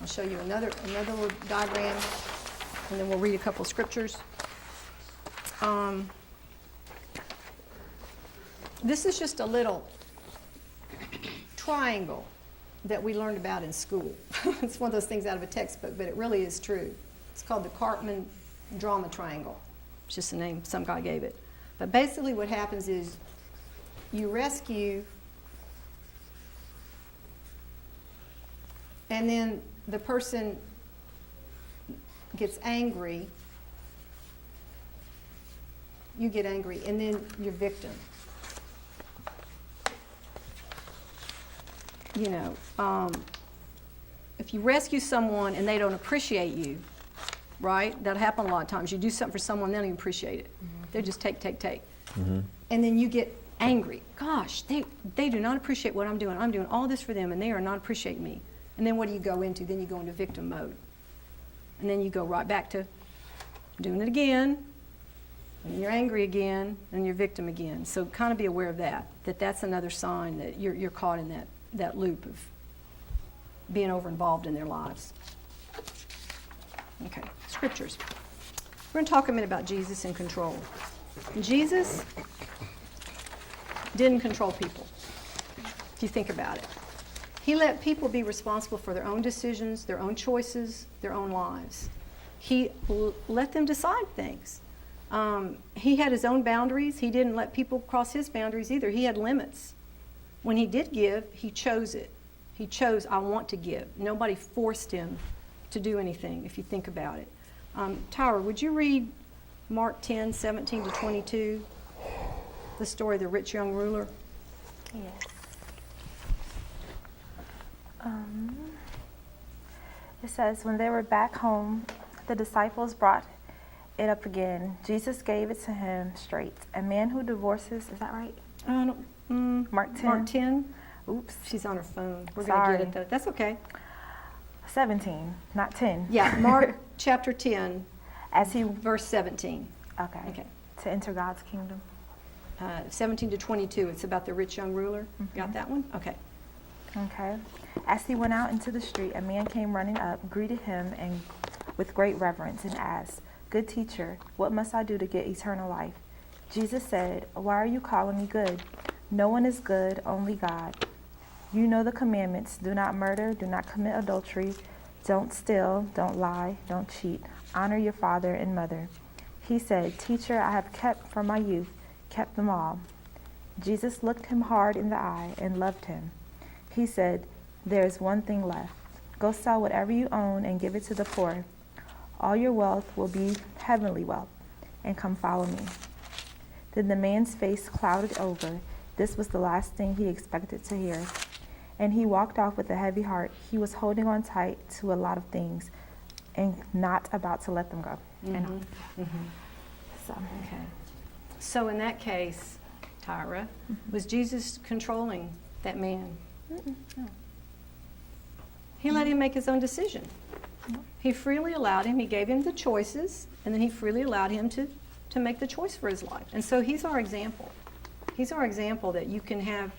I'll show you another little diagram, and then we'll read a couple scriptures. This is just a little triangle that we learned about in school. It's one of those things out of a textbook, but it really is true. It's called the Cartman Drama Triangle. It's just the name some guy gave it. But basically what happens is you rescue, and then the person gets angry, you get angry, and then you're victim. You know, if you rescue someone and they don't appreciate you, right? That'll happen a lot of times. You do something for someone, they don't even appreciate it. They just take. And then you get angry. Gosh, they do not appreciate what I'm doing. I'm doing all this for them, and they are not appreciating me. And then what do you go into? Then you go into victim mode. And then you go right back to doing it again, and you're angry again, and you're victim again. So kind of be aware of that's another sign that you're caught in that loop of being over involved in their lives. Okay, scriptures. We're going to talk a minute about Jesus and control. Jesus didn't control people, if you think about it. He let people be responsible for their own decisions, their own choices, their own lives. He let them decide things. He had his own boundaries. He didn't let people cross his boundaries either. He had limits. When he did give, he chose it. He chose, I want to give. Nobody forced him to do anything, if you think about it. Tyra, would you read Mark 10, 17 to 22, the story of the rich young ruler? Yes. It says, when they were back home, the disciples brought it up again. Jesus gave it to him straight. A man who divorces, is that right? Mark 10. Mark 10. Oops. She's on her phone. We're Sorry. going to get it, though. That's okay. 17, not 10. Yeah, Mark chapter 10, As he, verse 17. okay. To enter God's kingdom. 17 to 22. It's about the rich young ruler. Got that one? Okay. Okay. As he went out into the street, a man came running up, greeted him and with great reverence, and asked, "Good teacher, what must I do to get eternal life?" Jesus said, "Why are you calling me good? No one is good, only God. You know the commandments. Do not murder, do not commit adultery, don't steal, don't lie, don't cheat. Honor your father and mother." He said, "Teacher, I have kept from my youth, kept them all." Jesus looked him hard in the eye and loved him. He said, "There is one thing left. Go sell whatever you own and give it to the poor. All your wealth will be heavenly wealth, and come follow me." Then the man's face clouded over. This was the last thing he expected to hear. And he walked off with a heavy heart. He was holding on tight to a lot of things and not about to let them go. So in that case, Tyra, was Jesus controlling that man? No. He let him make his own decision. He freely allowed him, he gave him the choices, and then he freely allowed him to make the choice for his life. And so he's our example. He's our example that you can have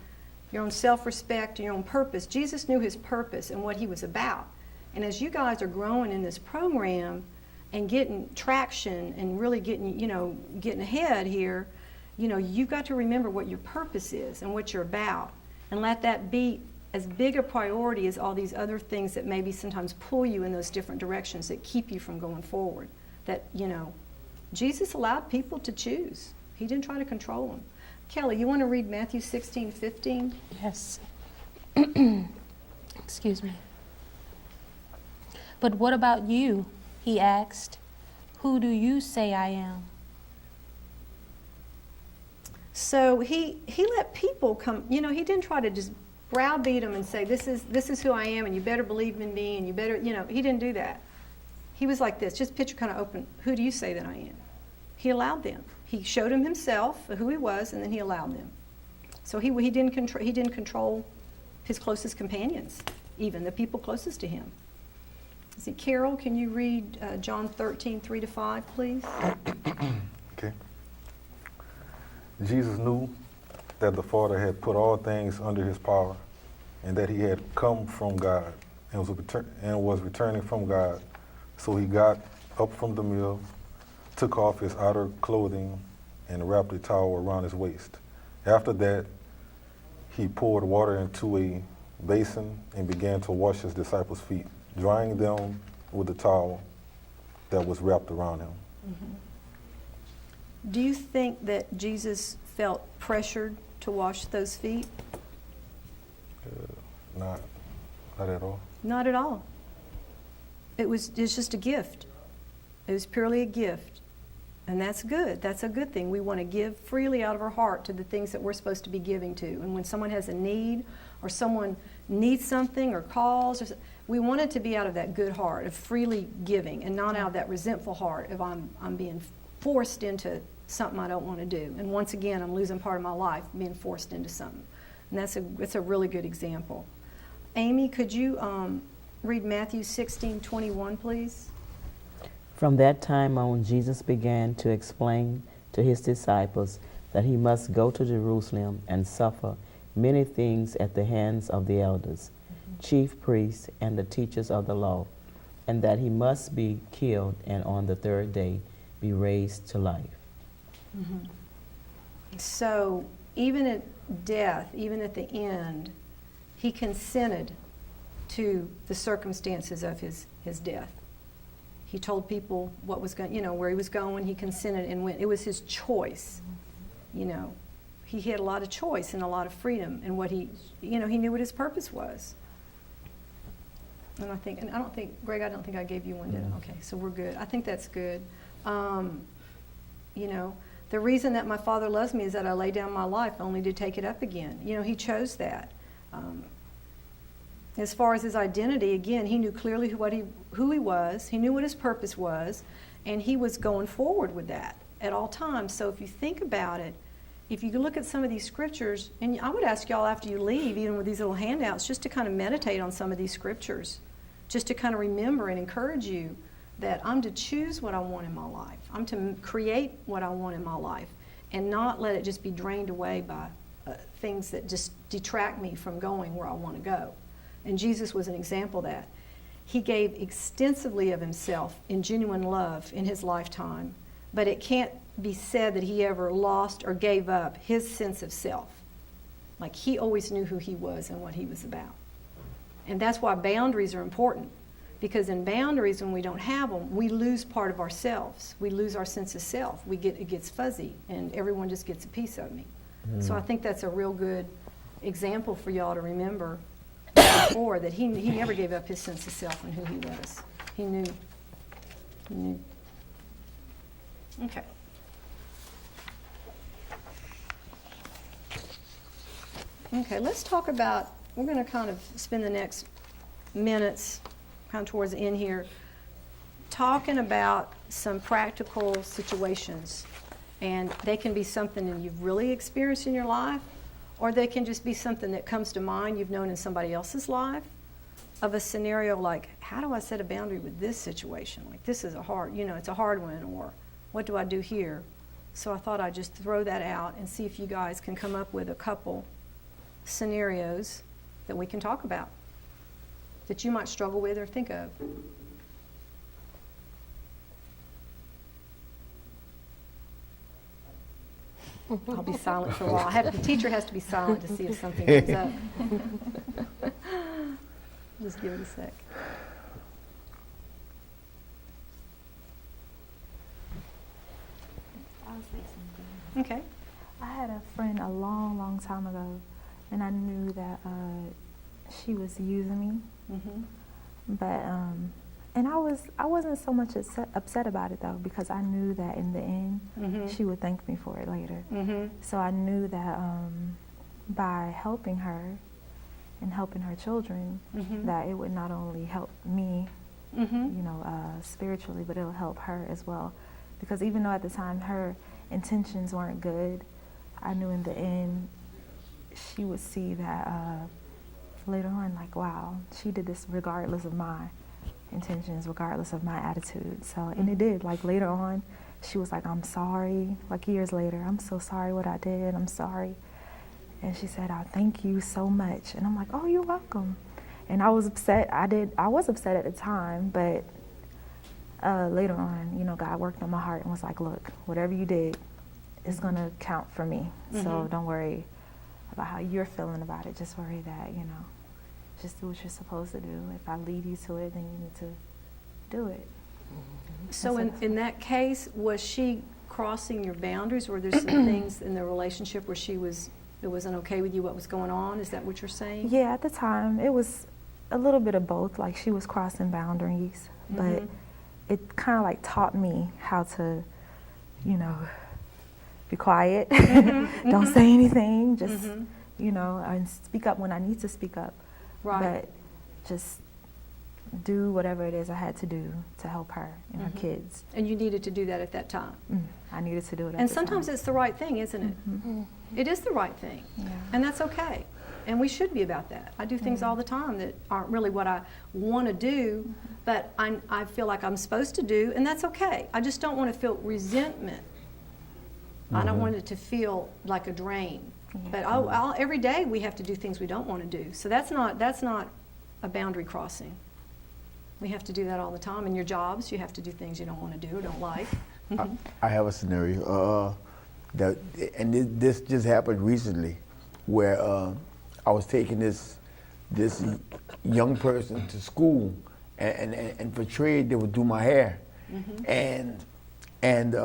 your own self-respect, your own purpose. Jesus knew his purpose and what he was about. And as you guys are growing in this program and getting traction and really getting ahead here, you've got to remember what your purpose is and what you're about, and let that be as big a priority as all these other things that maybe sometimes pull you in those different directions that keep you from going forward. That, Jesus allowed people to choose. He didn't try to control them. Kelly, you want to read Matthew 16:15? Yes. Excuse me. "But what about you?" he asked. "Who do you say I am?" So he let people come. He didn't try to just browbeat them and say, this is who I am, and you better believe in me, and you better, he didn't do that. He was like this. Just picture kind of open. Who do you say that I am? He allowed them. He showed them himself, who he was, and then he allowed them. So he didn't control his closest companions, even the people closest to him. See, Carol, can you read John 13, 3-5, please? Okay. Jesus knew that the Father had put all things under his power, and that he had come from God and was returning from God. So he got up from the meal, took off his outer clothing, and wrapped a towel around his waist. After that, he poured water into a basin and began to wash his disciples' feet, drying them with the towel that was wrapped around him. Do you think that Jesus felt pressured to wash those feet? Not at all. Not at all. It's just a gift. It was purely a gift. And that's good. That's a good thing. We want to give freely out of our heart to the things that we're supposed to be giving to. And when someone has a need, or someone needs something, or calls, we want it to be out of that good heart of freely giving, and not out of that resentful heart of I'm being forced into something I don't want to do. And once again, I'm losing part of my life being forced into something. And that's a really good example. Amy, could you read Matthew 16:21, please? From that time on, Jesus began to explain to his disciples that he must go to Jerusalem and suffer many things at the hands of the elders, chief priests, and the teachers of the law, and that he must be killed and on the third day be raised to life. So even at death, even at the end, he consented to the circumstances of his death. He told people what was going, where he was going. He consented and went. It was his choice. He had a lot of choice and a lot of freedom in what he knew what his purpose was. And I don't think, Greg, I think I gave you one, did I? Okay, so we're good. I think that's good. The reason that my Father loves me is that I lay down my life only to take it up again. He chose that. As far as his identity, again, he knew clearly who he was. He knew what his purpose was, and he was going forward with that at all times. So if you think about it, if you look at some of these scriptures, and I would ask y'all after you leave, even with these little handouts, just to kind of meditate on some of these scriptures, just to kind of remember and encourage you that I'm to choose what I want in my life. I'm to create what I want in my life, and not let it just be drained away by things that just detract me from going where I want to go. And Jesus was an example of that. He gave extensively of himself in genuine love in his lifetime, but it can't be said that he ever lost or gave up his sense of self. Like, he always knew who he was and what he was about. And that's why boundaries are important, because in boundaries, when we don't have them, we lose part of ourselves. We lose our sense of self. It gets fuzzy, and everyone just gets a piece of me. So I think that's a real good example for y'all to remember before, that he never gave up his sense of self and who he was. He knew. Okay. Okay, let's talk about, we're going to kind of spend the next minutes, kind of towards the end here, talking about some practical situations. And they can be something that you've really experienced in your life, or they can just be something that comes to mind you've known in somebody else's life, of a scenario like, how do I set a boundary with this situation? Like, this is it's a hard one, or what do I do here? So I thought I'd just throw that out and see if you guys can come up with a couple scenarios that we can talk about that you might struggle with or think of. I'll be silent for a while. The teacher has to be silent to see if something comes up. Just give it a sec. I'll say something. Okay. I had a friend a long, long time ago, and I knew that she was using me. But and I wasn't so much upset about it though, because I knew that in the end she would thank me for it later. So I knew that by helping her and helping her children, that it would not only help me, spiritually, but it'll help her as well. because even though at the time her intentions weren't good, I knew in the end she would see that later on, like, wow, she did this regardless of my intentions, regardless of my attitude. So, and it did, like later on, she was like, I'm sorry, like years later, I'm so sorry what I did, I'm sorry. And she said, I thank you so much. And I'm like, oh, you're welcome. And I was upset, I was upset at the time, but later on, you know, God worked on my heart and was like, look, whatever you did is gonna count for me. So don't worry about how you're feeling about it, just worry that, you know, just do what you're supposed to do. If I lead you to it, then you need to do it. So in that case, was she crossing your boundaries? Were there some things in the relationship where it wasn't okay with you what was going on? Is that what you're saying? Yeah, at the time, it was a little bit of both. Like, she was crossing boundaries, but it kind of like taught me how to, you know, be quiet, don't say anything, just, you know, and speak up when I need to speak up. Right. But just do whatever it is I had to do to help her and her kids. And you needed to do that at that time. I needed to do it at And the sometimes time. it's the right thing, isn't it? It is the right thing. Yeah. And that's okay. And we should be about that. I do things all the time that aren't really what I want to do, but I feel like I'm supposed to do, and that's okay. I just don't want to feel resentment. I don't want it to feel like a drain. But every day we have to do things we don't want to do. So that's not a boundary crossing. We have to do that all the time. In your jobs, you have to do things you don't want to do or don't like. I have a scenario and this just happened recently, where I was taking this young person to school, and for trade they would do my hair, and it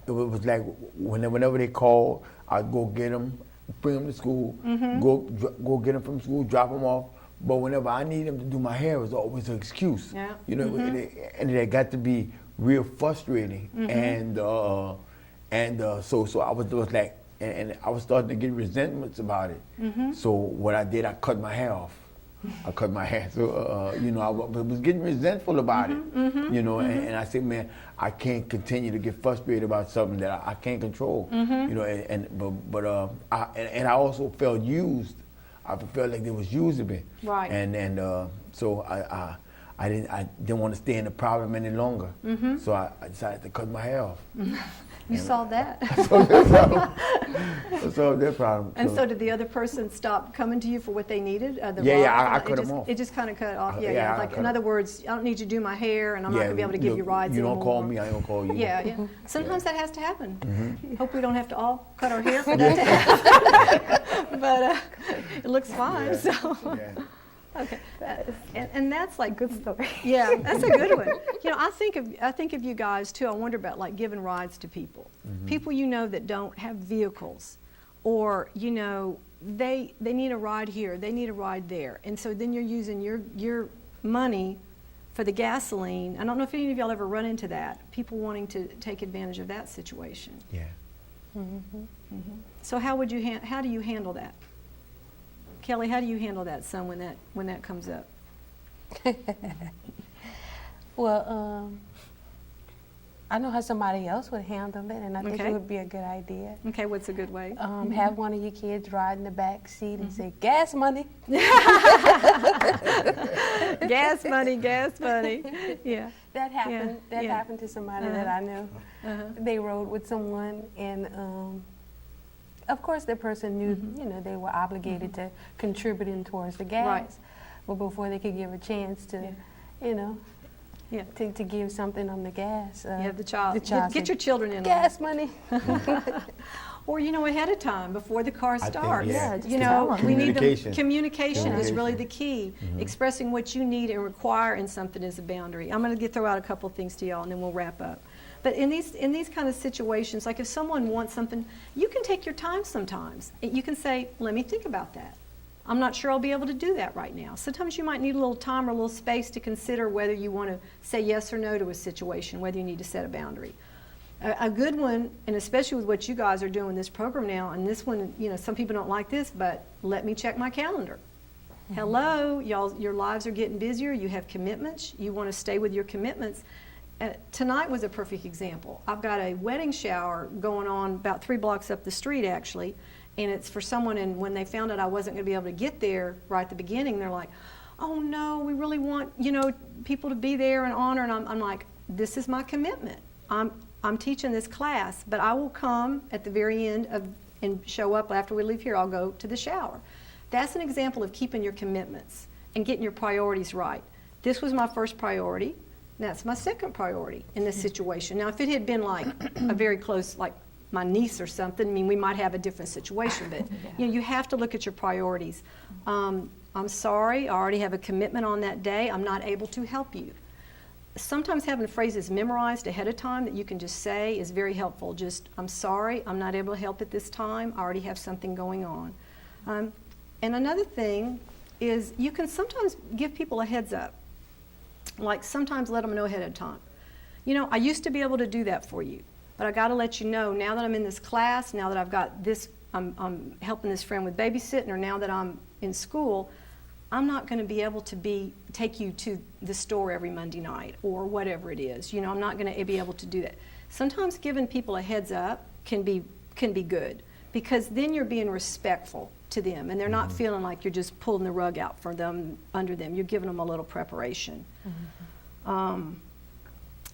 was like whenever they called, I'd go get them, bring them to school, go get them from school, drop them off. But whenever I need them to do my hair, it was always an excuse. Yeah. You know, and it got to be real frustrating. And so I was like, and I was starting to get resentments about it. So what I did, I cut my hair off. I cut my hair. So, you know, I was getting resentful about it. You know, and I said, man, I can't continue to get frustrated about something that I can't control. You know, but I also felt used. I felt like they was using me. Right. And so I didn't want to stay in the problem any longer. So I decided to cut my hair off. You solved that. I solved that problem. And so did the other person stop coming to you for what they needed? I cut them off. It just kind of cut off. Like, in other words, I don't need you to do my hair, and I'm not going to be able to give you rides anymore. You don't call me, I don't call you. Yeah. Sometimes that has to happen. Hope we don't have to all cut our hair for that to happen. But it looks fine. So. Okay, and that's like good story. Yeah, that's a good one. You know, I think of you guys too. I wonder about like giving rides to people, people you know that don't have vehicles, or you know they need a ride here, they need a ride there, and so then you're using your money for the gasoline. I don't know if any of y'all ever run into that. People wanting to take advantage of that situation. Yeah. So how do you handle that? Kelly, how do you handle that, son, when that comes up? Well, I know how somebody else would handle it, and I think it would be a good idea. Okay, what's a good way? Have one of your kids ride in the back seat and say, gas money. Gas money, gas money. Yeah. That happened. That happened to somebody that I knew. They rode with someone, and of course, the person knew, you know, they were obligated to contributing towards the gas. Right. But before they could give a chance to, you know, to give something on the gas. The child get your children in gas money. Or, you know, ahead of time, before the car starts. You know, we need them. Communication is really the key. Expressing what you need and require in something is a boundary. I'm going to throw out a couple things to y'all, and then we'll wrap up. But in these kind of situations, like if someone wants something, you can take your time sometimes. You can say, let me think about that. I'm not sure I'll be able to do that right now. Sometimes you might need a little time or a little space to consider whether you want to say yes or no to a situation, whether you need to set a boundary. A good one, and especially with what you guys are doing this program now, and this one, you know, some people don't like this, but let me check my calendar. Hello, y'all, your lives are getting busier, you have commitments, you want to stay with your commitments. tonight was a perfect example. I've got a wedding shower going on about 3 blocks up the street, actually, and it's for someone, and when they found out I wasn't going to be able to get there right at the beginning, they're like, oh no, we really want, you know, people to be there and honor, and I'm like, this is my commitment. I'm teaching this class, but I will come at the very end and show up after we leave here. I'll go to the shower. That's an example of keeping your commitments and getting your priorities right. This was my first priority. That's my second priority in this situation. Now, if it had been like a very close, like my niece or something, I mean, we might have a different situation, but you know, you have to look at your priorities. I'm sorry, I already have a commitment on that day. I'm not able to help you. Sometimes having phrases memorized ahead of time that you can just say is very helpful. Just, I'm sorry, I'm not able to help at this time. I already have something going on. And another thing is you can sometimes give people a heads up. Like sometimes let them know ahead of time. You know, I used to be able to do that for you, but I got to let you know now that I'm in this class, now that I've got this, I'm helping this friend with babysitting, or now that I'm in school, I'm not going to be able to take you to the store every Monday night or whatever it is. You know, I'm not going to be able to do that. Sometimes giving people a heads up can be good, because then you're being respectful to them and they're not feeling like you're just pulling the rug out for them, under them. You're giving them a little preparation.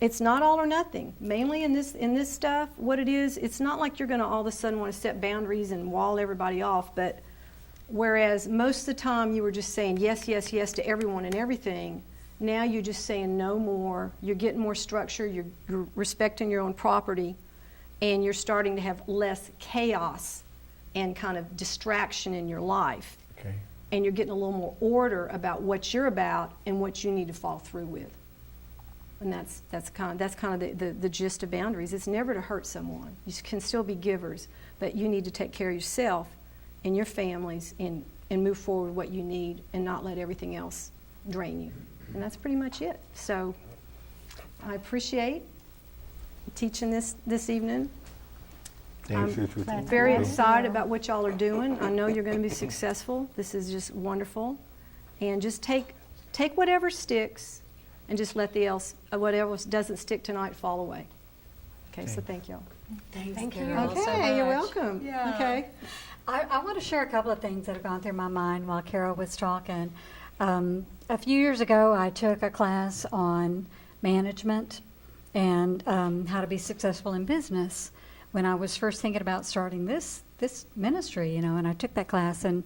It's not all or nothing. Mainly in this stuff, what it is, it's not like you're going to all of a sudden want to set boundaries and wall everybody off, but whereas most of the time you were just saying yes, yes, yes to everyone and everything, now you're just saying no more. You're getting more structure, you're respecting your own property, and you're starting to have less chaos and kind of distraction in your life. Okay. And you're getting a little more order about what you're about and what you need to follow through with. And that's kind of the gist of boundaries. It's never to hurt someone. You can still be givers, but you need to take care of yourself and your families and move forward with what you need and not let everything else drain you. And that's pretty much it. So I appreciate teaching this evening. I'm very excited about what y'all are doing. I know you're going to be successful. This is just wonderful. And just take whatever sticks and just let whatever doesn't stick tonight fall away. Okay, so thank y'all. Thank you. Okay, you're welcome. Yeah. Okay. I want to share a couple of things that have gone through my mind while Carol was talking. A few years ago, I took a class on management and how to be successful in business when I was first thinking about starting this ministry, you know, and I took that class. And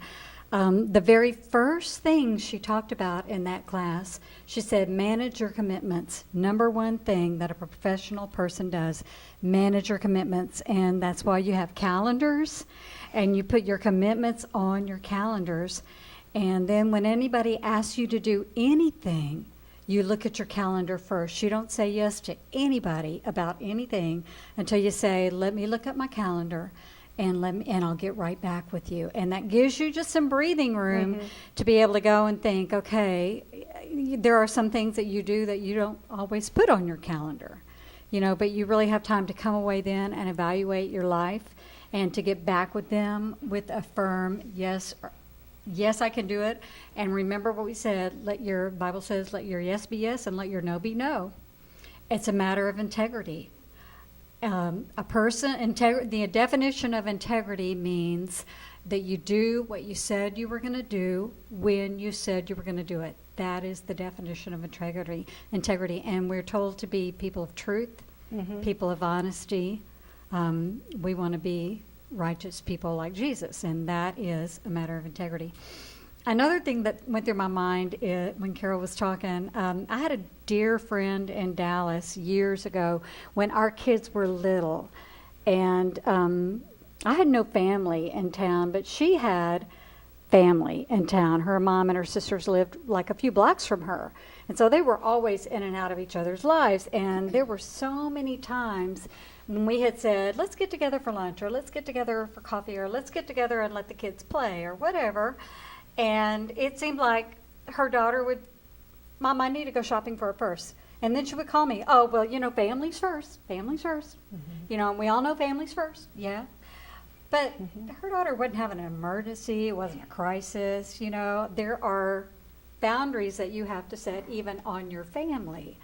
the very first thing she talked about in that class, she said, manage your commitments. Number one thing that a professional person does, manage your commitments. And that's why you have calendars, and you put your commitments on your calendars. And then when anybody asks you to do anything, you look at your calendar first. You don't say yes to anybody about anything until you say, let me look at my calendar. And I'll get right back with you. And that gives you just some breathing room to be able to go and think, okay, there are some things that you do that you don't always put on your calendar, you know, but you really have time to come away then and evaluate your life and to get back with them with a firm yes, I can do it. And remember what we said, Bible says, let your yes be yes and let your no be no. It's a matter of integrity. The definition of integrity means that you do what you said you were going to do when you said you were going to do it. That is the definition of integrity. And we're told to be people of truth, people of honesty. We want to be righteous people like Jesus, and that is a matter of integrity. Another thing that went through my mind when Carol was talking, I had a dear friend in Dallas years ago when our kids were little, and I had no family in town, but she had family in town. Her mom and her sisters lived like a few blocks from her, and so they were always in and out of each other's lives, and there were so many times when we had said, let's get together for lunch, or let's get together for coffee, or let's get together and let the kids play, or whatever. And it seemed like her daughter would, Mom, I need to go shopping for a purse. And then she would call me, oh, well, you know, families first. You know, and we all know families first, yeah. But her daughter wasn't having an emergency, it wasn't a crisis, you know. There are boundaries that you have to set even on your family.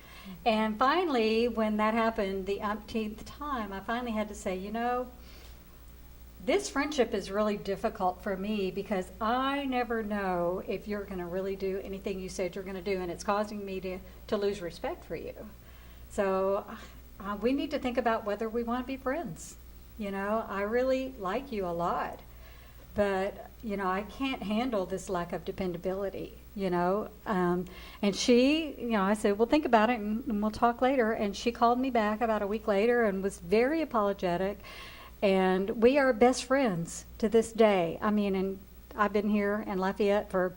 And finally, when that happened the umpteenth time, I finally had to say, you know, this friendship is really difficult for me because I never know if you're going to really do anything you said you're going to do, and it's causing me to lose respect for you. So we need to think about whether we want to be friends. You know, I really like you a lot, but, you know, I can't handle this lack of dependability, you know. And she, you know, I said, well, think about it and we'll talk later. And she called me back about a week later and was very apologetic. And we are best friends to this day. I mean, and I've been here in Lafayette for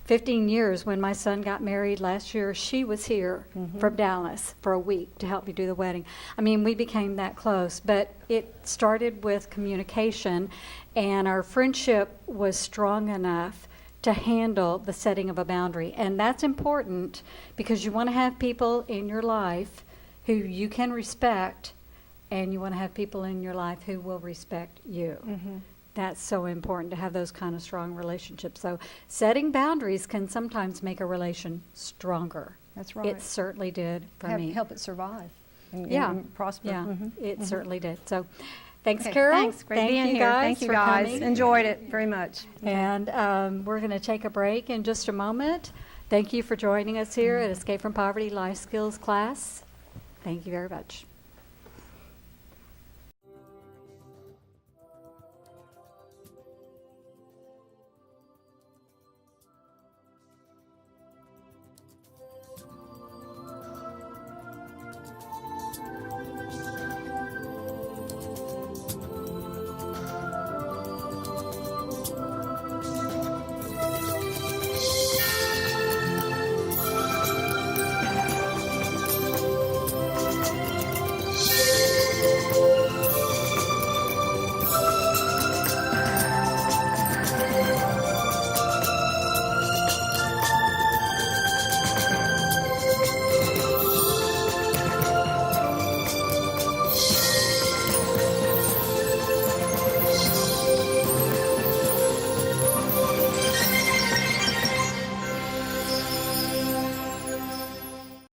15 years. When my son got married last year, she was here from Dallas for a week to help me do the wedding. I mean, we became that close, but it started with communication, and our friendship was strong enough to handle the setting of a boundary. And that's important because you want to have people in your life who you can respect, and you want to have people in your life who will respect you. That's so important to have those kind of strong relationships. So setting boundaries can sometimes make a relation stronger. That's right. It certainly did for me. Help it survive and, Yeah. and prosper. Yeah, Mm-hmm. it certainly did. So thanks, Okay, Carol. Thanks. Great Thank being you here. guys Thank you, for guys. coming. Enjoyed it very much. And we're going to take a break in just a moment. Thank you for joining us here at Escape from Poverty Life Skills class. Thank you very much.